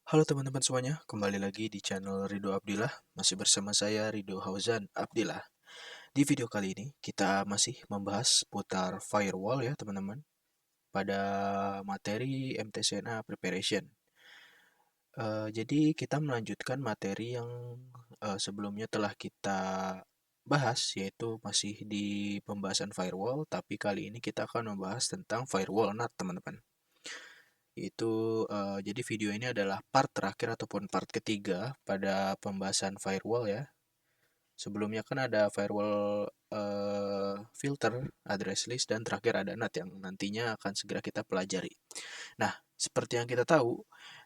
Halo teman-teman semuanya, kembali lagi di channel Ridho Abdillah. Masih bersama saya Ridho Hauzan Abdillah. Di video kali ini kita masih membahas putar firewall ya teman-teman, pada materi MTCNA Preparation. Jadi kita melanjutkan materi yang sebelumnya telah kita bahas, yaitu masih di pembahasan firewall, tapi kali ini kita akan membahas tentang firewall NAT teman-teman. Jadi video ini adalah part terakhir ataupun part ketiga pada pembahasan firewall ya. Sebelumnya kan ada firewall filter, address list, dan terakhir ada NAT yang nantinya akan segera kita pelajari. Nah, seperti yang kita tahu,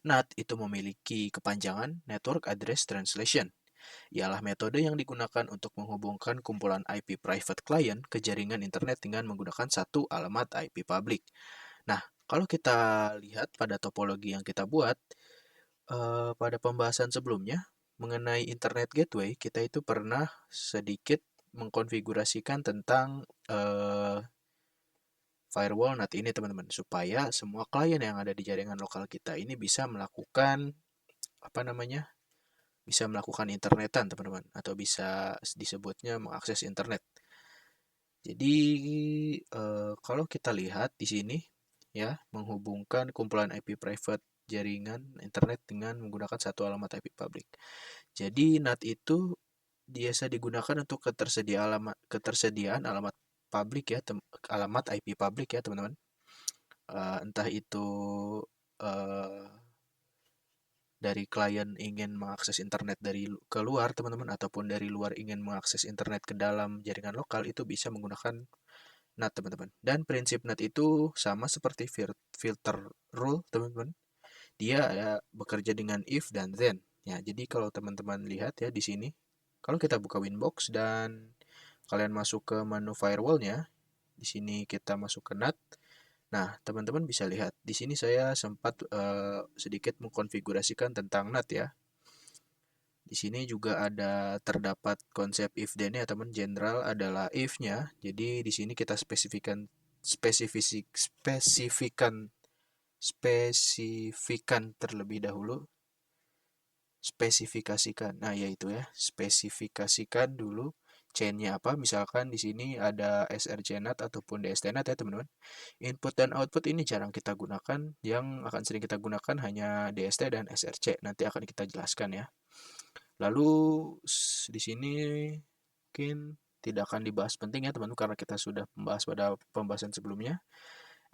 NAT itu memiliki kepanjangan Network Address Translation. Ialah metode yang digunakan untuk menghubungkan kumpulan IP private client ke jaringan internet dengan menggunakan satu alamat IP public. Nah, kalau kita lihat pada topologi yang kita buat, pada pembahasan sebelumnya mengenai Internet Gateway, kita itu pernah sedikit mengkonfigurasikan tentang firewall NAT ini teman-teman, supaya semua klien yang ada di jaringan lokal kita ini bisa melakukan bisa melakukan internetan teman-teman, atau bisa disebutnya mengakses internet. Jadi kalau kita lihat di sini ya, menghubungkan kumpulan IP private jaringan internet dengan menggunakan satu alamat IP public. Jadi NAT itu biasa digunakan untuk ketersediaan alamat public ya, alamat IP public ya teman-teman. Entah itu uh, dari klien ingin mengakses internet dari keluar teman-teman, ataupun dari luar ingin mengakses internet ke dalam jaringan lokal, itu bisa menggunakan NAT teman-teman. Dan prinsip NAT itu sama seperti filter rule teman-teman. Dia ya, bekerja dengan if dan then. Ya, jadi kalau teman-teman lihat ya di sini, kalau kita buka Winbox dan kalian masuk ke menu firewallnya, di sini kita masuk ke NAT. Nah, teman-teman bisa lihat di sini saya sempat sedikit mengkonfigurasikan tentang NAT ya. Di sini juga ada terdapat konsep if then ya teman. General adalah if-nya. Jadi di sini kita spesifikan terlebih dahulu, spesifikasikan. Nah, yaitu ya, spesifikasikan dulu chain-nya apa. Misalkan di sini ada SRC NAT ataupun DST NAT ya, teman-teman. Input dan output ini jarang kita gunakan. Yang akan sering kita gunakan hanya DST dan SRC. Nanti akan kita jelaskan ya. Lalu di sini mungkin tidak akan dibahas penting ya, teman-teman, karena kita sudah membahas pada pembahasan sebelumnya.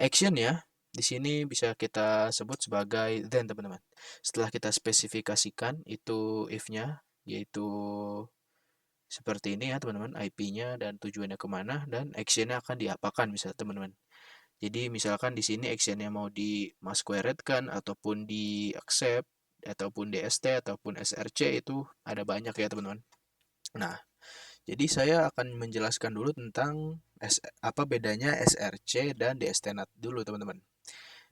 Action ya, di sini bisa kita sebut sebagai then teman-teman. Setelah kita spesifikasikan itu if-nya, yaitu seperti ini ya teman-teman, IP-nya dan tujuannya kemana, dan action-nya akan diapakan misalnya teman-teman. Jadi misalkan di sini action-nya mau di masquerade kan, ataupun di accept, ataupun DST, ataupun SRC, itu ada banyak ya teman-teman. Nah, jadi saya akan menjelaskan dulu tentang apa bedanya SRC dan DST NAT dulu teman-teman.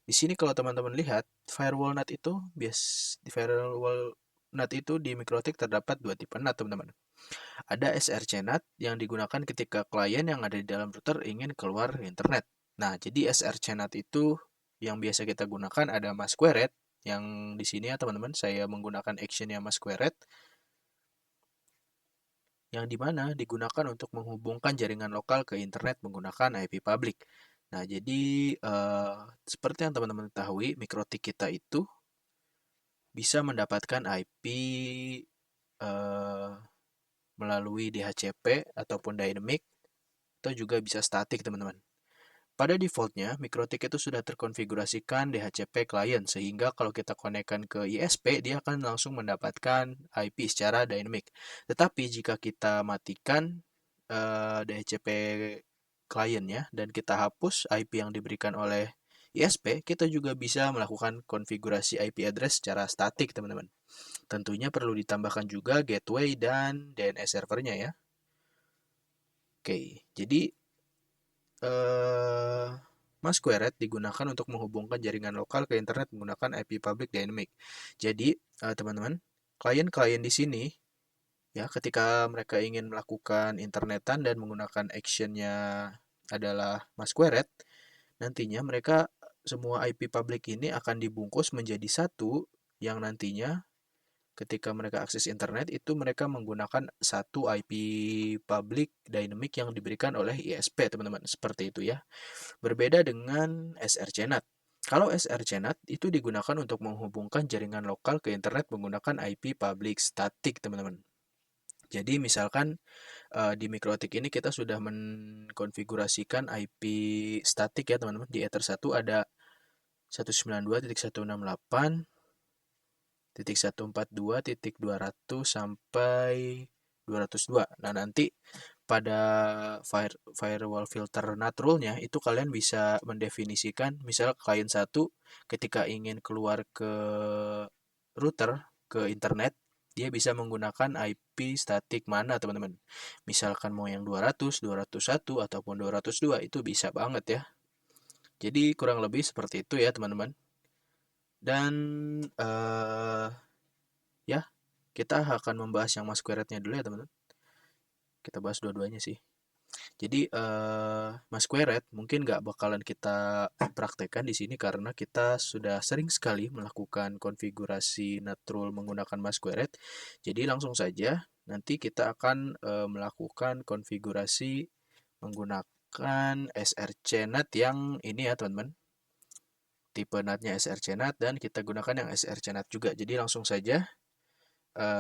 Di sini kalau teman-teman lihat, firewall NAT itu di firewall NAT itu di MikroTik terdapat dua tipe NAT teman-teman. Ada SRC NAT yang digunakan ketika klien yang ada di dalam router ingin keluar internet. Nah, jadi SRC NAT itu yang biasa kita gunakan ada masquerade, yang di sini ya teman-teman, saya menggunakan actionnya masquerade, yang dimana digunakan untuk menghubungkan jaringan lokal ke internet menggunakan IP public. Nah, jadi seperti yang teman-teman ketahui, MikroTik kita itu bisa mendapatkan IP eh, melalui DHCP ataupun dynamic, atau juga bisa static teman-teman. Pada defaultnya, MikroTik itu sudah terkonfigurasikan DHCP client, sehingga kalau kita konekkan ke ISP, dia akan langsung mendapatkan IP secara dynamic. Tetapi jika kita matikan DHCP clientnya dan kita hapus IP yang diberikan oleh ISP, kita juga bisa melakukan konfigurasi IP address secara statik, teman-teman. Tentunya perlu ditambahkan juga gateway dan DNS servernya ya. Oke, jadi eh, Masquerade digunakan untuk menghubungkan jaringan lokal ke internet menggunakan IP public dynamic. Jadi, teman-teman, klien-klien di sini ya, ketika mereka ingin melakukan internetan dan menggunakan actionnya adalah Masquerade, nantinya mereka semua IP public ini akan dibungkus menjadi satu yang nantinya ketika mereka akses internet itu mereka menggunakan satu IP public dynamic yang diberikan oleh ISP, teman-teman. Seperti itu ya. Berbeda dengan srcNAT. Kalau srcNAT itu digunakan untuk menghubungkan jaringan lokal ke internet menggunakan IP public static, teman-teman. Jadi misalkan di mikrotik ini kita sudah mengkonfigurasikan IP statik ya, teman-teman. Di Ether 1 ada 192.168.142.200 sampai 202. Nah, nanti pada firewall filter NAT rule-nya itu kalian bisa mendefinisikan misal klien 1 ketika ingin keluar ke router ke internet dia bisa menggunakan IP statik mana, teman-teman. Misalkan mau yang 200, 201 ataupun 202 itu bisa banget ya. Jadi kurang lebih seperti itu ya, teman-teman. Dan ya, kita akan membahas yang masquerade-nya dulu ya, teman-teman. Kita bahas dua-duanya sih. Jadi masquerade mungkin nggak bakalan kita praktekkan di sini karena kita sudah sering sekali melakukan konfigurasi NAT-rule menggunakan masquerade. Jadi langsung saja nanti kita akan melakukan konfigurasi menggunakan srcNAT yang ini ya, teman-teman. Tipe NAT-nya srcNAT dan kita gunakan yang srcNAT juga. Jadi langsung saja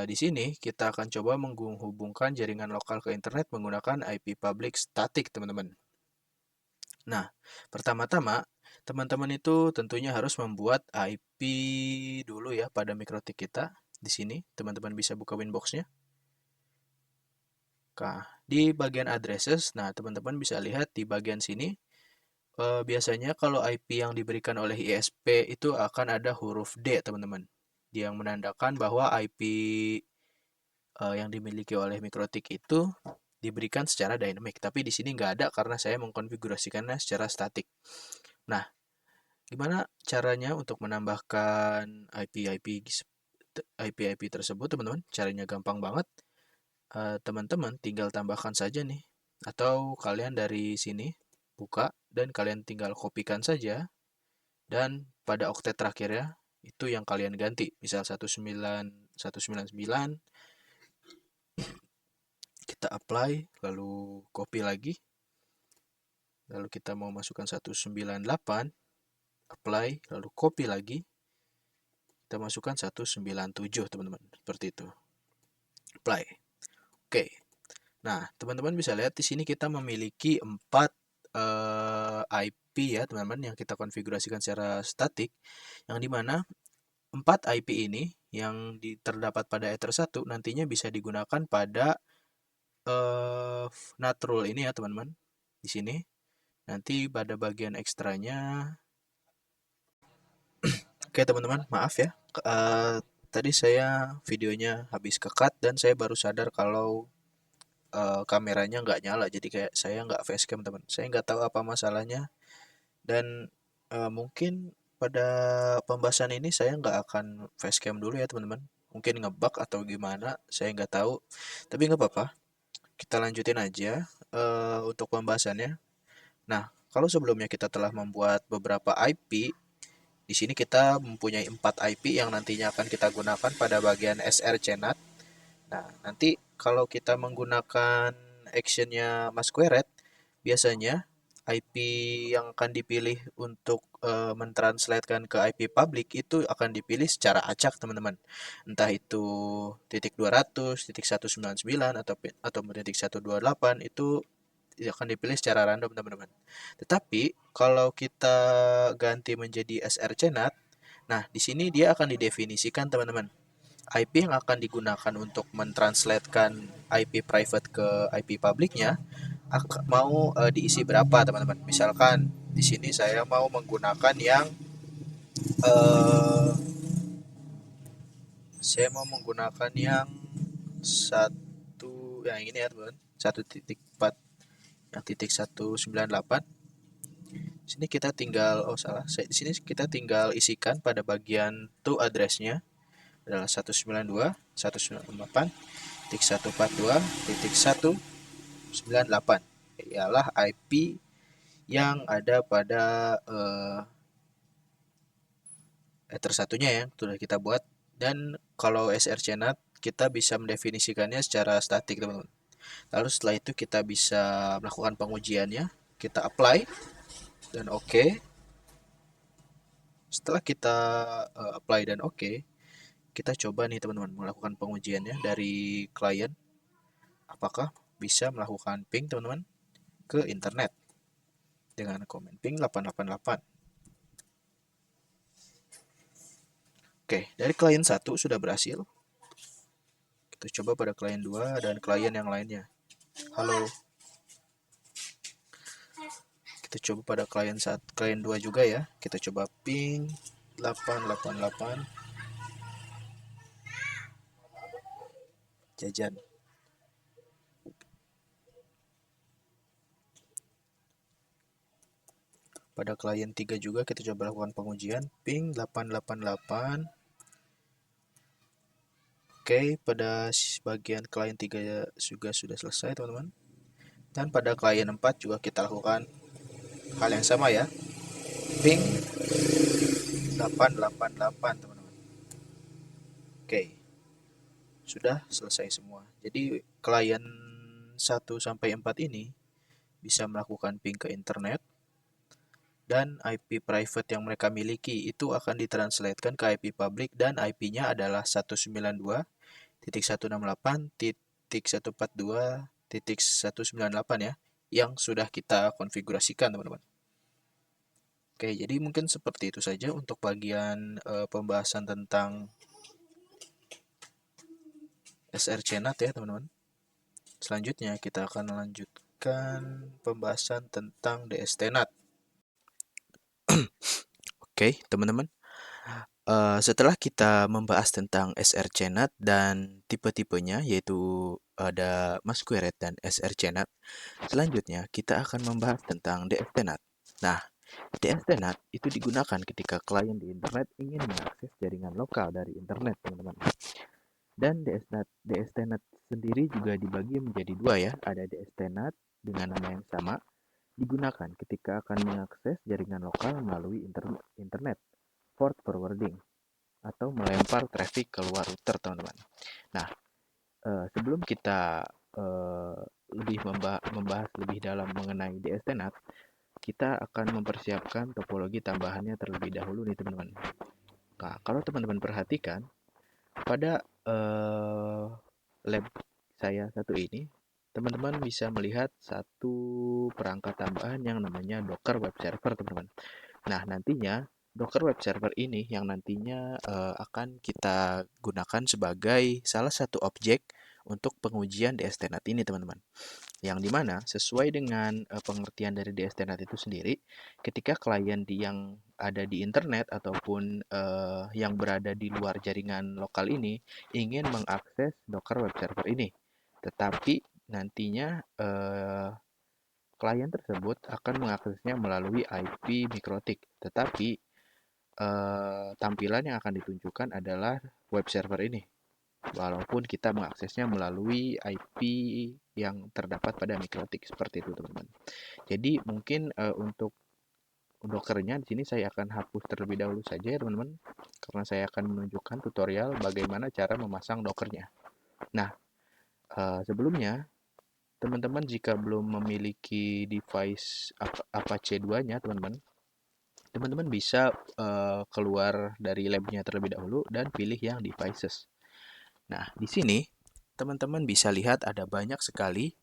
di sini kita akan coba menghubungkan jaringan lokal ke internet menggunakan IP public static, teman-teman. Nah, pertama-tama teman-teman itu tentunya harus membuat IP dulu ya pada mikrotik kita. Di sini teman-teman bisa buka Winbox-nya. Nah, di bagian addresses, nah teman-teman bisa lihat di bagian sini biasanya kalau IP yang diberikan oleh ISP itu akan ada huruf D, teman-teman, yang menandakan bahwa IP yang dimiliki oleh mikrotik itu diberikan secara dynamic. Tapi di sini nggak ada karena saya mengkonfigurasikannya secara statik. Nah, gimana caranya untuk menambahkan IP tersebut, teman-teman? Caranya gampang banget. Teman-teman tinggal tambahkan saja nih. Atau kalian dari sini buka dan kalian tinggal kopikan saja. Dan pada oktet terakhir ya, itu yang kalian ganti. Misal 19199, kita apply, lalu copy lagi. Lalu kita mau masukkan 198, apply, lalu copy lagi. Kita masukkan 197, teman-teman. Seperti itu. Apply. Oke. Nah, teman-teman bisa lihat di sini kita memiliki 4 IP ya, teman-teman, yang kita konfigurasikan secara statik. Yang dimana 4 IP ini yang terdapat pada Ether 1 nantinya bisa digunakan pada NAT rule ini ya, teman-teman. Di sini. Nanti pada bagian ekstranya. Oke, teman-teman, maaf ya. Tadi saya videonya habis ke-cut dan saya baru sadar kalau kameranya nggak nyala. Jadi kayak saya nggak facecam, teman. Saya nggak tahu apa masalahnya. Dan mungkin pada pembahasan ini saya nggak akan facecam dulu ya, teman-teman. Mungkin ngebug atau gimana, saya nggak tahu. Tapi nggak apa-apa. Kita lanjutin aja untuk pembahasannya. Nah, kalau sebelumnya kita telah membuat beberapa IP, di sini kita mempunyai 4 IP yang nantinya akan kita gunakan pada bagian srcNAT. Nah, nanti kalau kita menggunakan actionnya masquerade, biasanya IP yang akan dipilih untuk mentranslatekan ke IP public itu akan dipilih secara acak, teman-teman. Entah itu titik 200, titik 199 atau titik 128 itu akan dipilih secara random, teman-teman. Tetapi kalau kita ganti menjadi srcNAT, nah di sini dia akan didefinisikan, teman-teman. IP yang akan digunakan untuk mentranslatekan IP private ke IP publiknya mau diisi berapa, teman-teman. Misalkan di sini saya mau menggunakan yang uh, saya mau menggunakan yang yang ini ya, teman-teman. 1.4 yang titik 198. Sini kita tinggal salah. Di sini kita tinggal isikan pada bagian to address-nya adalah 192.168.142.198 ialah IP yang ada pada satunya yang sudah kita buat. Dan kalau srcNet kita bisa mendefinisikannya secara statik teman-teman. Lalu setelah itu kita bisa melakukan pengujiannya, kita apply dan oke. Setelah kita apply dan oke, kita coba nih teman-teman melakukan pengujiannya dari klien. Apakah bisa melakukan ping teman-teman ke internet dengan komen ping 888. Oke, dari klien 1 sudah berhasil. Kita coba pada klien 2 dan klien yang lainnya. Halo. Kita coba pada klien 1, klien 2 juga ya. Kita coba ping 888 jajan. Pada klien 3 juga kita coba lakukan pengujian ping 888. Oke, pada bagian klien 3 juga sudah selesai teman-teman. Dan pada klien 4 juga kita lakukan hal yang sama ya. Ping 888 teman-teman. Oke. Sudah selesai semua. Jadi klien 1 sampai 4 ini bisa melakukan ping ke internet dan IP private yang mereka miliki itu akan ditranslatekan ke IP public dan IP-nya adalah 192.168.142.198 ya, yang sudah kita konfigurasikan teman-teman. Oke, jadi mungkin seperti itu saja untuk bagian pembahasan tentang srcNet ya teman-teman. Selanjutnya kita akan melanjutkan pembahasan tentang DSTNet. Oke, teman-teman. Setelah kita membahas tentang srcNet dan tipe-tipenya, yaitu ada Masquerade dan srcNet, selanjutnya kita akan membahas tentang DSTNet. Nah, DSTNet itu digunakan ketika klien di internet ingin mengakses jaringan lokal dari internet, teman-teman. Dan DSTNet sendiri juga dibagi menjadi dua ya. Ada DSTNet dengan nama yang sama, digunakan ketika akan mengakses jaringan lokal melalui internet, port forwarding, atau melempar traffic keluar router, teman-teman. Nah, sebelum kita lebih membahas lebih dalam mengenai DSTNet, kita akan mempersiapkan topologi tambahannya terlebih dahulu nih, teman-teman. Nah, kalau teman-teman perhatikan, pada lab saya satu ini, teman-teman bisa melihat satu perangkat tambahan yang namanya Docker Web Server, teman-teman. Nah, nantinya Docker Web Server ini yang nantinya akan kita gunakan sebagai salah satu objek untuk pengujian DSTNet ini, teman-teman. Yang dimana sesuai dengan pengertian dari DSTNet itu sendiri, ketika klien yang ada di internet ataupun yang berada di luar jaringan lokal ini ingin mengakses Docker Web Server ini, tetapi nantinya klien tersebut akan mengaksesnya melalui IP mikrotik, tetapi tampilan yang akan ditunjukkan adalah web server ini, walaupun kita mengaksesnya melalui IP yang terdapat pada mikrotik seperti itu, teman-teman. Jadi mungkin untuk Dockernya di sini saya akan hapus terlebih dahulu saja ya teman-teman, karena saya akan menunjukkan tutorial bagaimana cara memasang Dockernya. Nah, sebelumnya teman-teman jika belum memiliki device Apache 2-nya, teman-teman bisa keluar dari labnya terlebih dahulu dan pilih yang devices. Nah, di sini teman-teman bisa lihat ada banyak sekali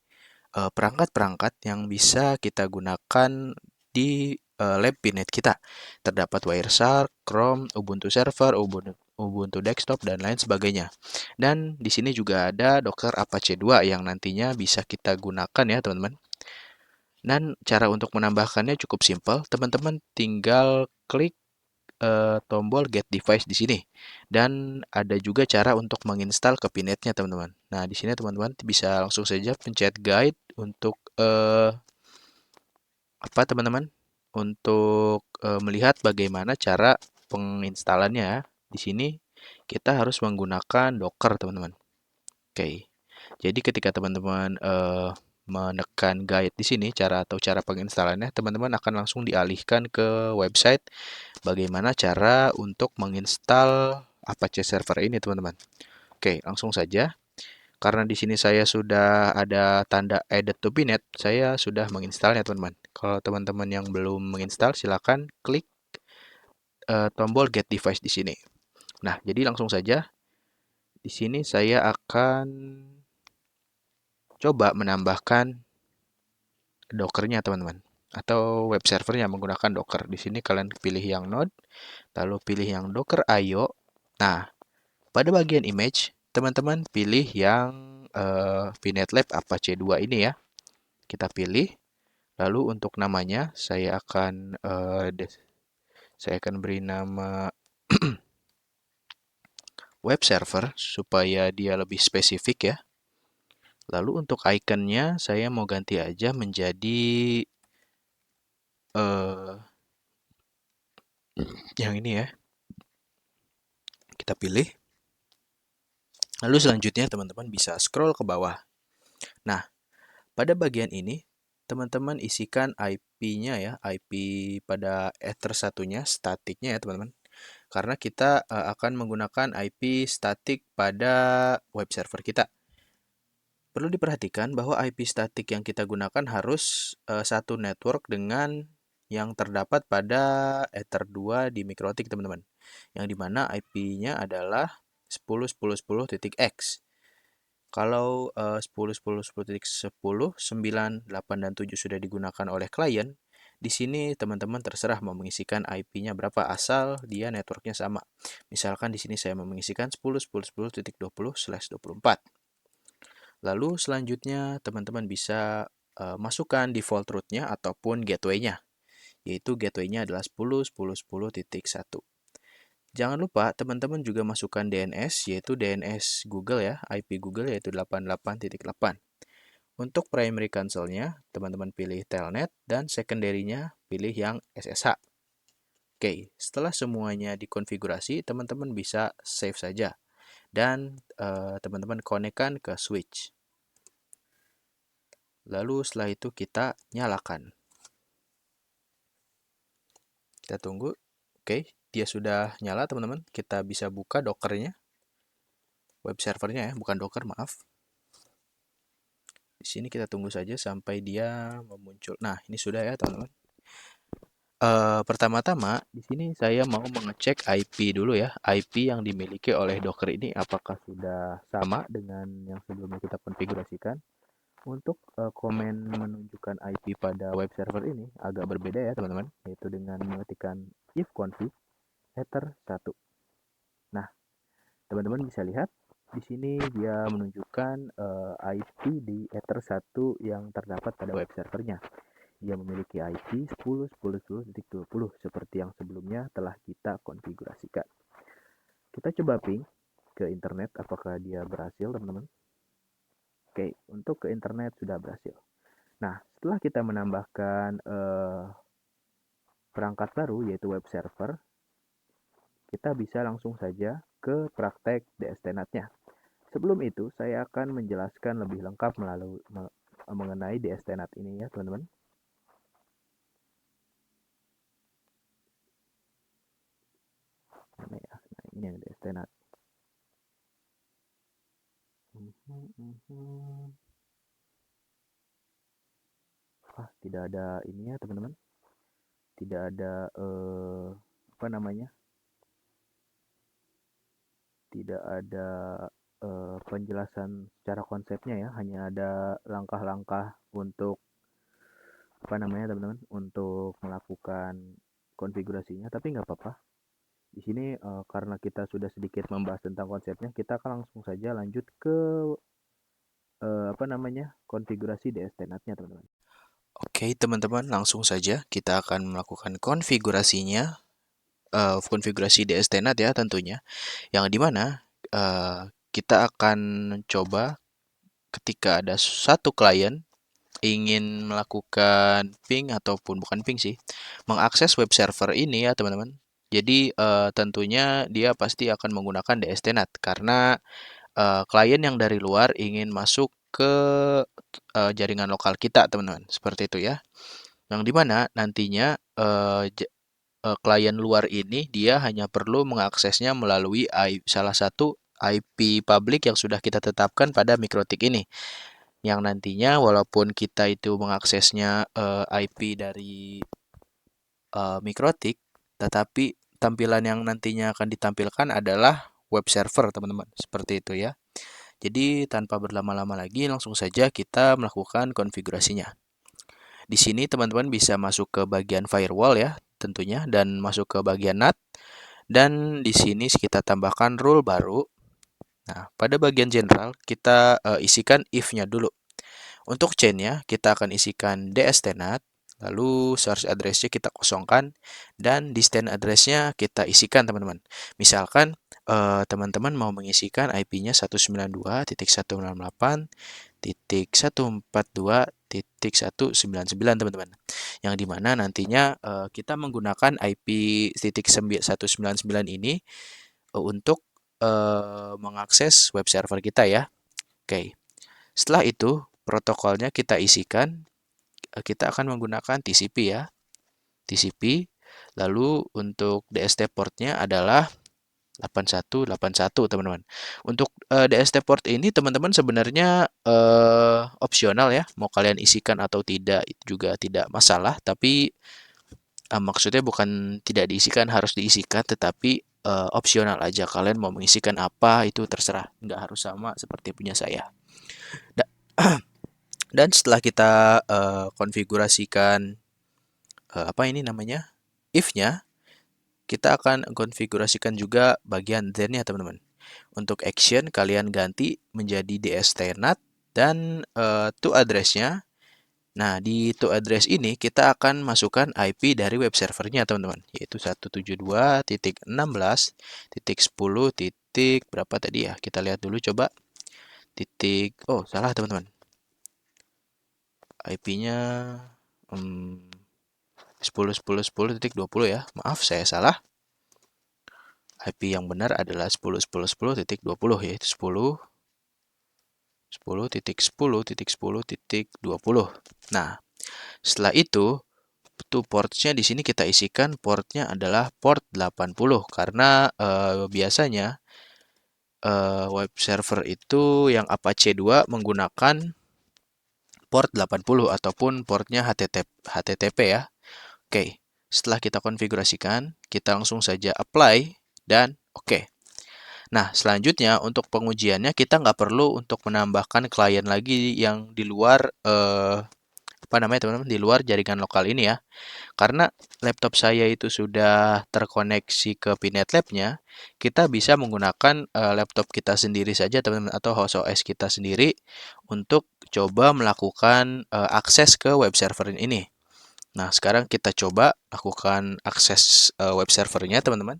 perangkat-perangkat yang bisa kita gunakan di lab Pinet kita. Terdapat Wireshark, Chrome, Ubuntu Server, Ubuntu Desktop, dan lain sebagainya. Dan di sini juga ada Docker Apache 2 yang nantinya bisa kita gunakan ya teman-teman. Dan cara untuk menambahkannya cukup simpel. Teman-teman tinggal klik tombol Get Device di sini. Dan ada juga cara untuk menginstal ke Pinetnya, teman-teman. Nah, di sini teman-teman bisa langsung saja pencet guide untuk teman-teman? Untuk melihat bagaimana cara penginstalannya. Di sini kita harus menggunakan Docker, teman-teman. Oke. Jadi ketika teman-teman menekan guide di sini cara penginstalannya, teman-teman akan langsung dialihkan ke website bagaimana cara untuk menginstal Apache Server ini, teman-teman. Oke, langsung saja. Karena di sini saya sudah ada tanda added to bnet, saya sudah menginstalnya, teman-teman. Kalau teman-teman yang belum menginstal, silakan klik tombol get device di sini. Nah, jadi langsung saja di sini saya akan coba menambahkan Docker-nya, teman-teman, atau web servernya menggunakan Docker. Di sini kalian pilih yang Node, lalu pilih yang Docker IO. Nah, pada bagian image, teman-teman pilih yang VNet Lab Apache 2 ini ya. Kita pilih. Lalu untuk namanya saya akan beri nama web server supaya dia lebih spesifik ya. Lalu untuk ikonnya saya mau ganti aja menjadi yang ini ya. Kita pilih. Lalu selanjutnya teman-teman bisa scroll ke bawah. Nah, pada bagian ini teman-teman isikan IP-nya ya, IP pada Ether satunya, statiknya ya teman-teman. Karena kita akan menggunakan IP statik pada web server kita. Perlu diperhatikan bahwa IP statik yang kita gunakan harus satu network dengan yang terdapat pada Ether 2 di MikroTik, teman-teman. Yang dimana IP-nya adalah 10.10.10.x. Kalau 10.10.10.10, 9, 8, dan 7 sudah digunakan oleh klien, di sini teman-teman terserah mau mengisikan IP-nya berapa asal dia networknya sama. Misalkan di sini saya mau mengisikan 10.10.10.20/24. Lalu selanjutnya teman-teman bisa masukkan default root-nya ataupun gateway-nya, yaitu gateway-nya adalah 10.10.10.1. Jangan lupa teman-teman juga masukkan DNS, yaitu DNS Google ya, IP Google yaitu 88.8. Untuk primary console-nya, teman-teman pilih Telnet, dan secondary-nya pilih yang SSH. Oke, setelah semuanya dikonfigurasi, teman-teman bisa save saja. Dan teman-teman konekkan ke switch. Lalu setelah itu kita nyalakan. Kita tunggu. Oke, dia sudah nyala teman-teman. Kita bisa buka Docker-nya. Web servernya ya, bukan Docker, maaf. Di sini kita tunggu saja sampai dia memuncul. Nah, ini sudah ya teman-teman. Pertama-tama di sini saya mau mengecek IP dulu ya. IP yang dimiliki oleh Docker ini apakah sudah sama dengan yang sebelumnya kita konfigurasikan. Untuk komen menunjukkan IP pada web server ini agak berbeda ya teman-teman, yaitu dengan mengetikkan ifconfig header 1. Nah, teman-teman bisa lihat di sini dia menunjukkan IP di header 1 yang terdapat pada web servernya. Dia memiliki IP 10.10.10.20 seperti yang sebelumnya telah kita konfigurasikan. Kita coba ping ke internet apakah dia berhasil teman-teman. Oke, untuk ke internet sudah berhasil. Nah, setelah kita menambahkan perangkat baru yaitu web server, kita bisa langsung saja ke praktek DSTNet-nya. Sebelum itu, saya akan menjelaskan lebih lengkap mengenai DSTNet ini ya, teman-teman. Nah, ini yang DSTNet. Tidak ada ini ya, teman-teman. Tidak ada apa namanya? Tidak ada penjelasan secara konsepnya ya, hanya ada langkah-langkah untuk apa namanya teman-teman, untuk melakukan konfigurasinya, tapi nggak apa-apa. Di sini karena kita sudah sedikit membahas tentang konsepnya, kita akan langsung saja lanjut ke apa namanya konfigurasi DSTNet-nya teman-teman. Oke teman-teman, langsung saja kita akan melakukan konfigurasinya, konfigurasi DSTNet ya tentunya, yang dimana kita akan coba ketika ada satu klien ingin melakukan ping ataupun bukan ping sih, mengakses web server ini ya teman-teman. Jadi tentunya dia pasti akan menggunakan DSTNet karena klien yang dari luar ingin masuk ke jaringan lokal kita, teman-teman. Seperti itu ya. Yang dimana nantinya klien luar ini dia hanya perlu mengaksesnya melalui salah satu IP publik yang sudah kita tetapkan pada Mikrotik ini. Yang nantinya walaupun kita itu mengaksesnya IP dari Mikrotik, tetapi tampilan yang nantinya akan ditampilkan adalah web server, teman-teman. Seperti itu ya. Jadi tanpa berlama-lama lagi, langsung saja kita melakukan konfigurasinya. Di sini teman-teman bisa masuk ke bagian firewall ya, tentunya, dan masuk ke bagian NAT. Dan di sini kita tambahkan rule baru. Nah, pada bagian general kita isikan if-nya dulu. Untuk chain-nya kita akan isikan dstNAT, lalu source address-nya kita kosongkan, dan distant address-nya kita isikan, teman-teman. Misalkan teman-teman mau mengisikan IP-nya 192.168.142.199, teman-teman. Yang dimana nantinya kita menggunakan IP 199 ini untuk mengakses web server kita ya. Oke. Setelah itu, protokolnya kita isikan, kita akan menggunakan TCP ya. TCP, lalu untuk DST portnya adalah 8181, teman-teman. Untuk DST port ini teman-teman sebenarnya opsional ya, mau kalian isikan atau tidak itu juga tidak masalah, tapi maksudnya bukan tidak diisikan, harus diisikan, tetapi opsional aja. Kalian mau mengisikan apa itu terserah, nggak harus sama seperti punya saya. Dan setelah kita konfigurasikan apa ini namanya if-nya, kita akan konfigurasikan juga bagian then-nya, teman-teman. Untuk action kalian ganti menjadi dstNAT dan to address-nya. Nah, di to address ini kita akan masukkan IP dari web servernya, teman-teman, yaitu 172.16.10. Berapa tadi ya? Kita lihat dulu coba. Oh, salah, teman-teman. IP-nya 10.10.10.20 ya. Maaf, saya salah. IP yang benar adalah 10.10.10.20, yaitu 10.10.10.10.20. Nah, setelah itu portnya di sini kita isikan portnya adalah port 80 karena biasanya web server itu yang Apache 2 menggunakan port 80 ataupun portnya HTTP ya. Oke, setelah kita konfigurasikan, kita langsung saja apply dan oke. Nah, selanjutnya untuk pengujiannya kita nggak perlu untuk menambahkan klien lagi yang di luar apa namanya, teman-teman, di luar jaringan lokal ini ya. Karena laptop saya itu sudah terkoneksi ke Pinet Lab-nya, kita bisa menggunakan laptop kita sendiri saja, teman-teman, atau host OS kita sendiri untuk coba melakukan akses ke web server ini. Nah, sekarang kita coba lakukan akses web servernya, teman-teman.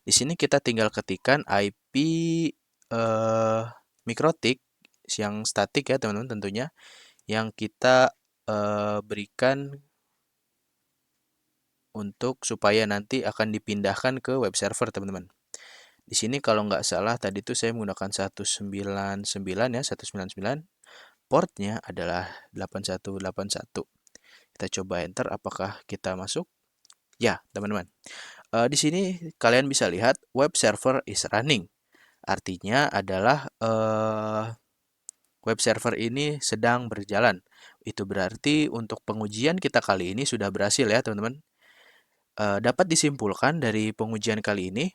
Di sini kita tinggal ketikkan IP Mikrotik yang statik ya, teman-teman, tentunya yang kita berikan untuk supaya nanti akan dipindahkan ke web server, teman-teman. Di sini kalau nggak salah tadi tuh saya menggunakan 199 ya, 199. Portnya adalah 8181. Kita coba enter, apakah kita masuk? Ya, teman-teman. Di sini kalian bisa lihat web server is running. Artinya adalah web server ini sedang berjalan. Itu berarti untuk pengujian kita kali ini sudah berhasil ya, teman-teman. Dapat disimpulkan dari pengujian kali ini,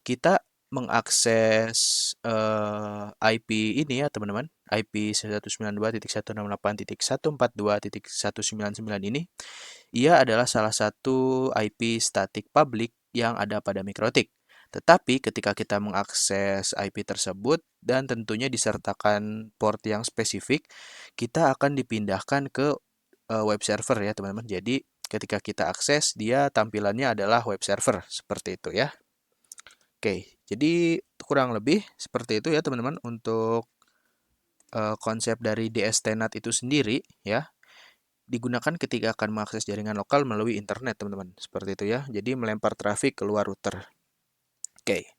kita mengakses IP ini ya, teman-teman. IP 192.168.142.199 ini, ia adalah salah satu IP statik publik yang ada pada Mikrotik. Tetapi ketika kita mengakses IP tersebut dan tentunya disertakan port yang spesifik, kita akan dipindahkan ke web server ya, teman-teman. Jadi ketika kita akses, dia tampilannya adalah web server, seperti itu ya. Oke, jadi kurang lebih seperti itu ya, teman-teman, untuk konsep dari dstNAT itu sendiri ya. Digunakan ketika akan mengakses jaringan lokal melalui internet, teman-teman. Seperti itu ya. Jadi melempar trafik keluar router. Oke.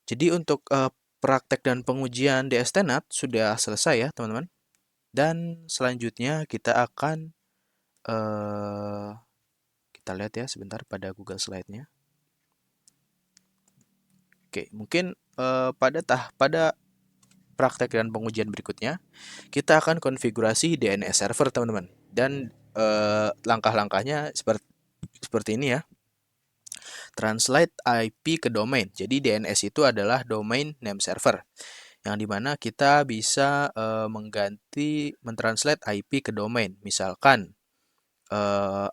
Jadi untuk praktek dan pengujian DSTNAT sudah selesai ya teman-teman. Dan selanjutnya kita akan kita lihat ya sebentar pada Google Slide-nya. Oke, mungkin pada praktek dan pengujian berikutnya kita akan konfigurasi DNS server teman-teman. Dan langkah-langkahnya seperti ini ya. Translate IP ke domain. Jadi DNS itu adalah domain name server, yang dimana kita bisa mentranslate IP ke domain. Misalkan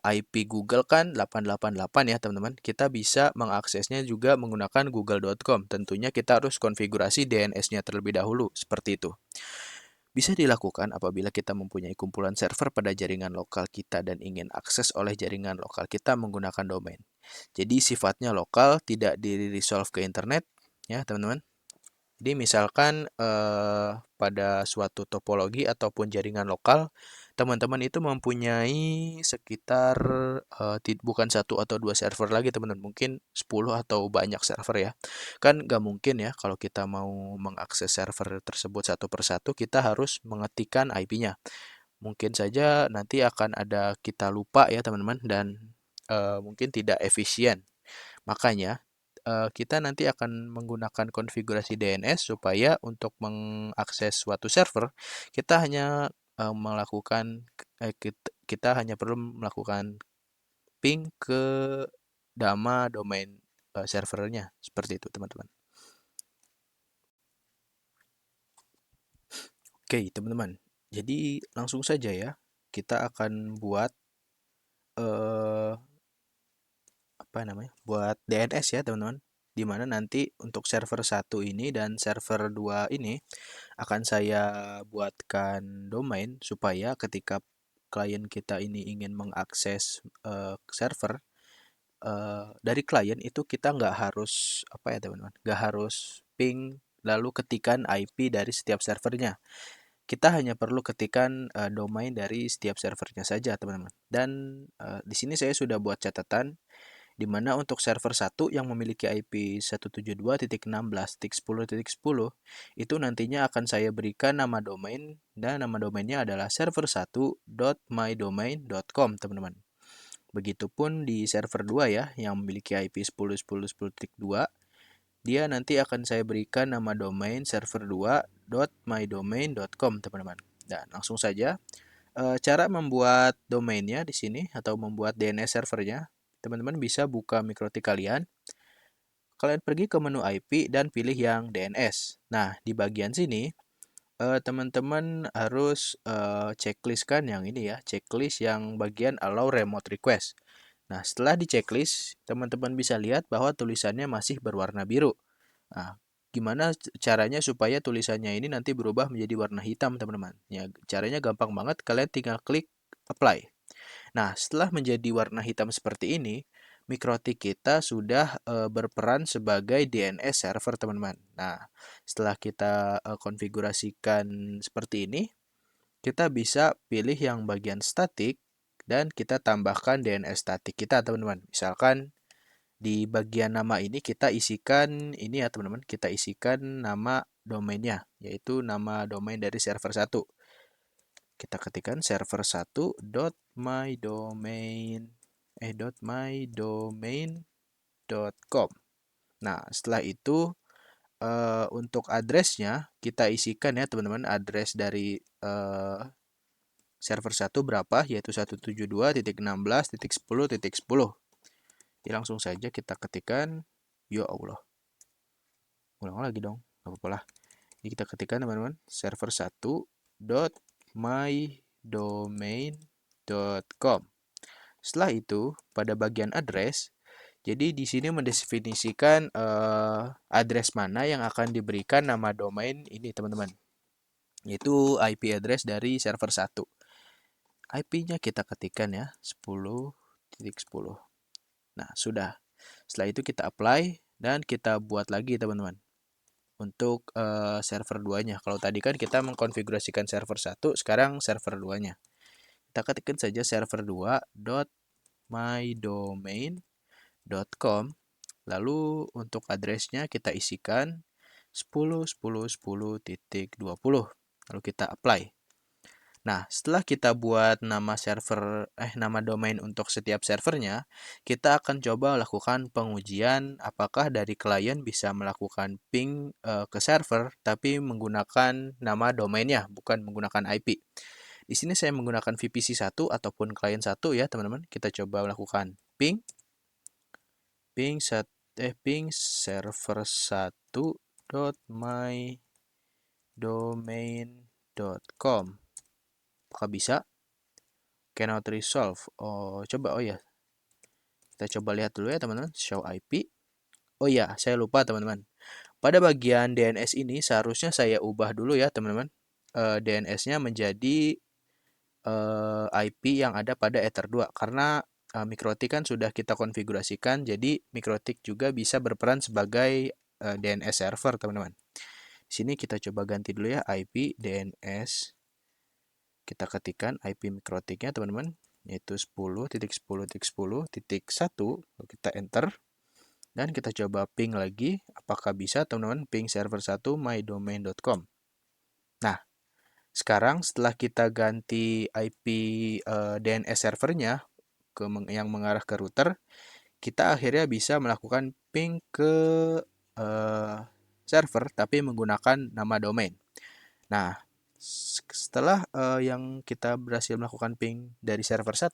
IP Google kan 888 ya teman-teman. Kita bisa mengaksesnya juga menggunakan google.com. Tentunya kita harus konfigurasi DNS-nya terlebih dahulu, seperti itu. Bisa dilakukan apabila kita mempunyai kumpulan server pada jaringan lokal kita dan ingin akses oleh jaringan lokal kita menggunakan domain. Jadi sifatnya lokal, tidak di-resolve ke internet ya teman-teman. Jadi misalkan pada suatu topologi ataupun jaringan lokal, teman-teman itu mempunyai sekitar bukan satu atau dua server lagi teman-teman, mungkin 10 atau banyak server ya. Kan nggak mungkin ya kalau kita mau mengakses server tersebut satu persatu, kita harus mengetikkan IP-nya. Mungkin saja nanti akan ada kita lupa ya teman-teman, dan mungkin tidak efisien. Makanya kita nanti akan menggunakan konfigurasi DNS supaya untuk mengakses suatu server kita hanya kita hanya perlu melakukan ping ke nama domain servernya, seperti itu teman-teman. Oke teman-teman, jadi langsung saja ya kita akan buat buat DNS ya teman-teman, dimana nanti untuk server 1 ini dan server 2 ini akan saya buatkan domain supaya ketika klien kita ini ingin mengakses server dari klien itu kita nggak harus teman-teman, nggak harus ping lalu ketikan IP dari setiap servernya. Kita hanya perlu ketikan domain dari setiap servernya saja teman-teman. Dan di sini saya sudah buat catatan di mana untuk server 1 yang memiliki IP 172.16.10.10 itu nantinya akan saya berikan nama domain, dan nama domainnya adalah server1.mydomain.com teman-teman. Begitupun di server 2 ya yang memiliki IP 10.10.10.2, dia nanti akan saya berikan nama domain server2.mydomain.com teman-teman. Dan langsung saja cara membuat domainnya di sini atau membuat DNS servernya, teman-teman bisa buka MikroTik kalian. Kalian pergi ke menu IP dan pilih yang DNS. Nah, di bagian sini teman-teman harus checklistkan yang ini ya, checklist yang bagian allow remote request. Nah, setelah di checklist, teman-teman bisa lihat bahwa tulisannya masih berwarna biru. Nah, gimana caranya supaya tulisannya ini nanti berubah menjadi warna hitam, teman-teman? Ya, caranya gampang banget, kalian tinggal klik apply. Nah, setelah menjadi warna hitam seperti ini, MikroTik kita sudah berperan sebagai DNS server, teman-teman. Nah, setelah kita konfigurasikan seperti ini, kita bisa pilih yang bagian statik dan kita tambahkan DNS statik kita, teman-teman. Misalkan di bagian nama ini kita isikan ini ya, teman-teman. Kita isikan nama domainnya, yaitu nama domain dari server 1. Kita ketikkan server1.mydomain.com. Nah, setelah itu untuk addressnya kita isikan ya teman-teman, address dari server 1 berapa, yaitu 172.16.10.10. Jadi langsung saja kita ketikkan, ya Allah, ulang lagi dong, gak apa-apa lah. Jadi kita ketikkan teman-teman, server1.mydomain.com. Setelah itu, pada bagian address, jadi di sini mendefinisikan address mana yang akan diberikan nama domain ini, teman-teman. Yaitu IP address dari server 1. IP-nya kita ketikkan ya, 10.10. Nah, sudah. Setelah itu kita apply dan kita buat lagi, teman-teman. Untuk server 2-nya. Kalau tadi kan kita mengkonfigurasikan server 1, sekarang server 2-nya. Kita ketikkan saja server2.mydomain.com. Lalu untuk addressnya kita isikan 10.10.10.20. Lalu kita apply. Nah, setelah kita buat nama domain untuk setiap servernya, kita akan coba lakukan pengujian apakah dari klien bisa melakukan ping ke server tapi menggunakan nama domainnya, bukan menggunakan IP. Di sini saya menggunakan VPC 1 ataupun klien 1 ya, teman-teman. Kita coba lakukan ping server 1.mydomain.com. Apakah bisa? Cannot resolve. Ya. Kita coba lihat dulu ya, teman-teman. Show IP. Oh ya, saya lupa, teman-teman. Pada bagian DNS ini seharusnya saya ubah dulu ya, teman-teman. DNS-nya menjadi IP yang ada pada Ether 2 karena MikroTik kan sudah kita konfigurasikan, jadi MikroTik juga bisa berperan sebagai DNS server, teman-teman. Di sini kita coba ganti dulu ya IP DNS. Kita ketikkan IP MikroTiknya, teman-teman, yaitu 10.10.10.1. Lalu kita enter. Dan kita coba ping lagi. Apakah bisa, teman-teman, ping server 1 mydomain.com. Nah, sekarang setelah kita ganti IP DNS servernya yang mengarah ke router, kita akhirnya bisa melakukan ping ke server tapi menggunakan nama domain. Nah, setelah yang kita berhasil melakukan ping dari server 1,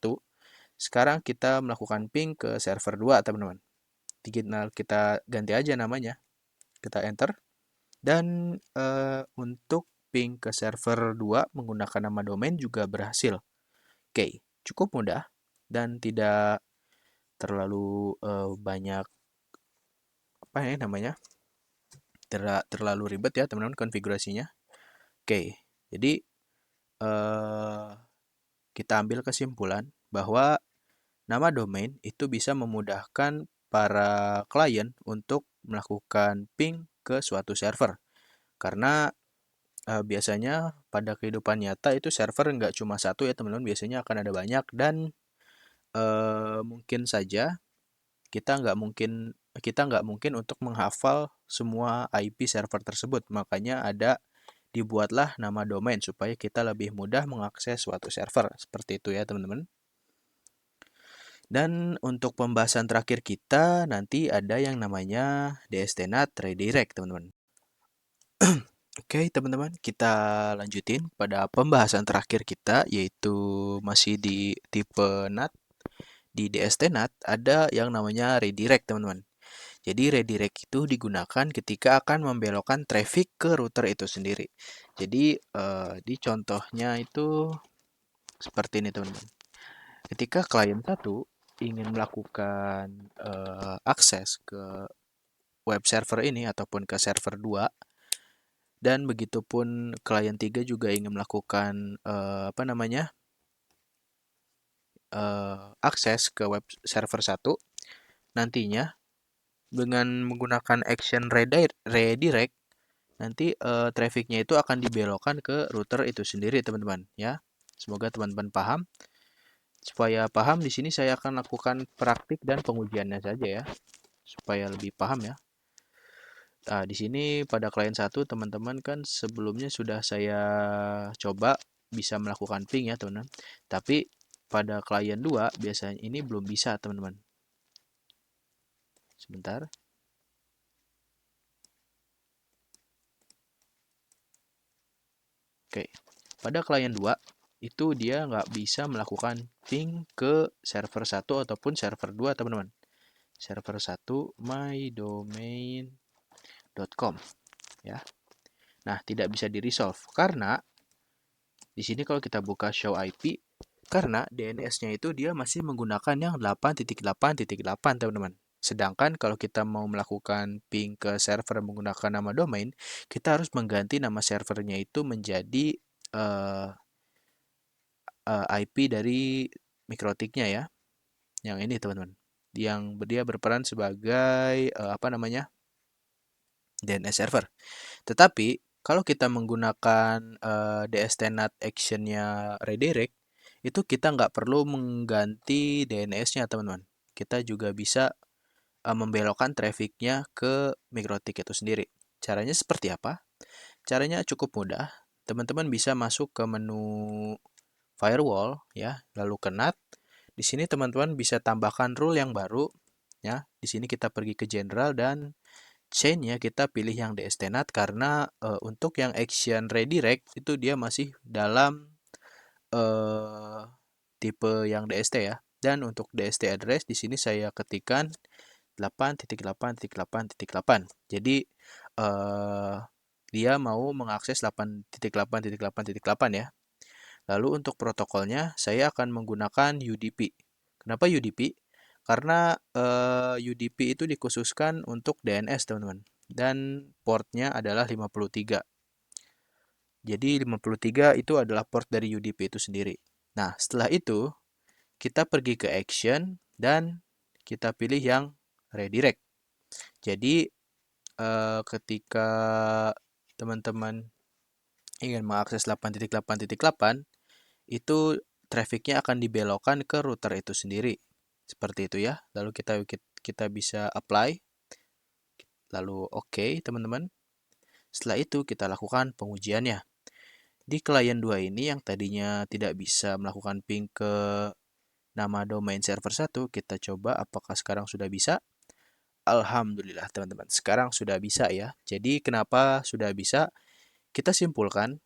sekarang kita melakukan ping ke server 2, teman-teman. Kita ganti aja namanya. Kita enter. Dan untuk ping ke server 2 menggunakan nama domain juga berhasil. Oke, cukup mudah dan tidak terlalu banyak terlalu ribet ya, teman-teman, konfigurasinya. Oke, jadi kita ambil kesimpulan bahwa nama domain itu bisa memudahkan para klien untuk melakukan ping ke suatu server. Karena biasanya pada kehidupan nyata itu server nggak cuma satu ya, teman-teman, biasanya akan ada banyak dan mungkin saja kita nggak mungkin untuk menghafal semua IP server tersebut. Makanya dibuatlah nama domain supaya kita lebih mudah mengakses suatu server. Seperti itu ya, teman-teman. Dan untuk pembahasan terakhir kita nanti ada yang namanya DSTNet Redirect, teman-teman. Oke, teman-teman, kita lanjutin pada pembahasan terakhir kita, yaitu masih di tipe NAT. Di DSTNet ada yang namanya redirect, teman-teman. Jadi redirect itu digunakan ketika akan membelokkan traffic ke router itu sendiri. Jadi di contohnya itu seperti ini, teman-teman. Ketika klien 1 ingin melakukan akses ke web server ini ataupun ke server 2, dan begitupun klien 3 juga ingin melakukan akses ke web server 1, nantinya dengan menggunakan action redirect, nanti trafficnya itu akan dibelokkan ke router itu sendiri, teman-teman ya. Semoga teman-teman paham. Supaya paham, di sini saya akan lakukan praktik dan pengujiannya saja ya, supaya lebih paham ya. Nah, di sini pada klien 1, teman-teman kan sebelumnya sudah saya coba bisa melakukan ping ya, teman-teman. Tapi pada klien 2 biasanya ini belum bisa, teman-teman. Sebentar. Oke, pada klien 2 itu dia nggak bisa melakukan ping ke server 1 ataupun server 2, teman-teman. Server 1 mydomain.com ya. Nah, tidak bisa di-resolve karena di sini kalau kita buka show IP, karena DNS-nya itu dia masih menggunakan yang 8.8.8, teman-teman. Sedangkan kalau kita mau melakukan ping ke server menggunakan nama domain, kita harus mengganti nama servernya itu menjadi IP dari MikroTik-nya ya. Yang ini, teman-teman. Yang dia berperan sebagai DNS server. Tetapi kalau kita menggunakan DSTNet action-nya redirect, itu kita nggak perlu mengganti DNS-nya, teman-teman. Kita juga bisa membelokkan traffic-nya ke MikroTik itu sendiri. Caranya seperti apa? Caranya cukup mudah. Teman-teman bisa masuk ke menu firewall ya, lalu ke NAT. Di sini teman-teman bisa tambahkan rule yang baru ya. Di sini kita pergi ke general dan chain-nya kita pilih yang DST NAT karena untuk yang action redirect itu dia masih dalam eh, tipe yang DST ya. Dan untuk DST address di sini saya ketikkan 8.8.8.8. Jadi dia mau mengakses 8.8.8.8 ya. Lalu untuk protokolnya saya akan menggunakan UDP. Kenapa UDP? Karena UDP itu dikhususkan untuk DNS, teman-teman. Dan portnya adalah 53. Jadi 53 itu adalah port dari UDP itu sendiri. Nah, setelah itu kita pergi ke action dan kita pilih yang redirect. Jadi ketika teman-teman ingin mengakses 8.8.8, itu trafficnya akan dibelokkan ke router itu sendiri. Seperti itu ya. Lalu kita bisa apply, lalu oke, teman-teman. Setelah itu kita lakukan pengujiannya. Di client 2 ini yang tadinya tidak bisa melakukan ping ke nama domain server 1, kita coba apakah sekarang sudah bisa. Alhamdulillah teman-teman, sekarang sudah bisa ya. Jadi kenapa sudah bisa? Kita simpulkan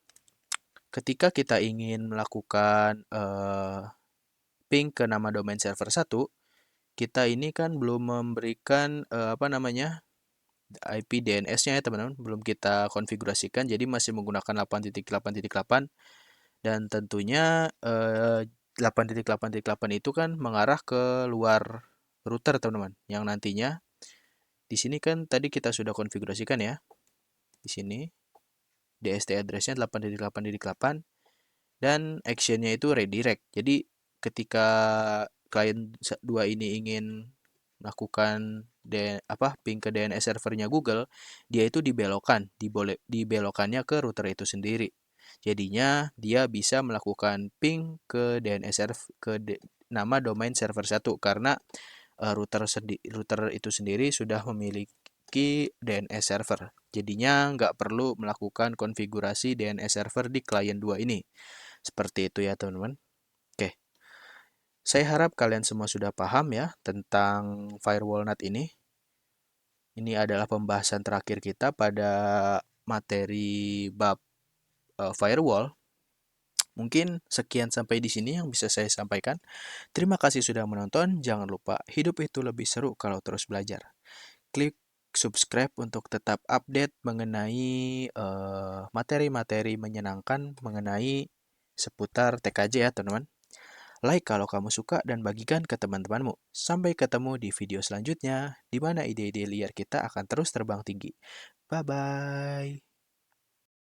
ketika kita ingin melakukan ping ke nama domain server 1, kita ini kan belum memberikan apa namanya? IP DNS-nya ya teman-teman, belum kita konfigurasikan, jadi masih menggunakan 8.8.8 dan tentunya 8.8.8 itu kan mengarah ke luar router teman-teman, yang nantinya di sini kan tadi kita sudah konfigurasikan ya, di sini DST address-nya 8.8.8 dan action-nya itu redirect. Jadi ketika klien 2 ini ingin melakukan ping ke DNS servernya Google, dia itu dibelokkannya ke router itu sendiri. Jadinya dia bisa melakukan ping ke DNS server nama domain server 1 karena router itu sendiri sudah memiliki DNS server. Jadinya nggak perlu melakukan konfigurasi DNS server di klien 2 ini. Seperti itu ya teman-teman. Oke, saya harap kalian semua sudah paham ya tentang firewall NAT ini. Ini adalah pembahasan terakhir kita pada materi bab firewall. Mungkin sekian sampai di sini yang bisa saya sampaikan. Terima kasih sudah menonton. Jangan lupa, hidup itu lebih seru kalau terus belajar. Klik subscribe untuk tetap update mengenai materi-materi menyenangkan mengenai seputar TKJ ya, teman-teman. Like kalau kamu suka dan bagikan ke teman-temanmu. Sampai ketemu di video selanjutnya, di mana ide-ide liar kita akan terus terbang tinggi. Bye-bye.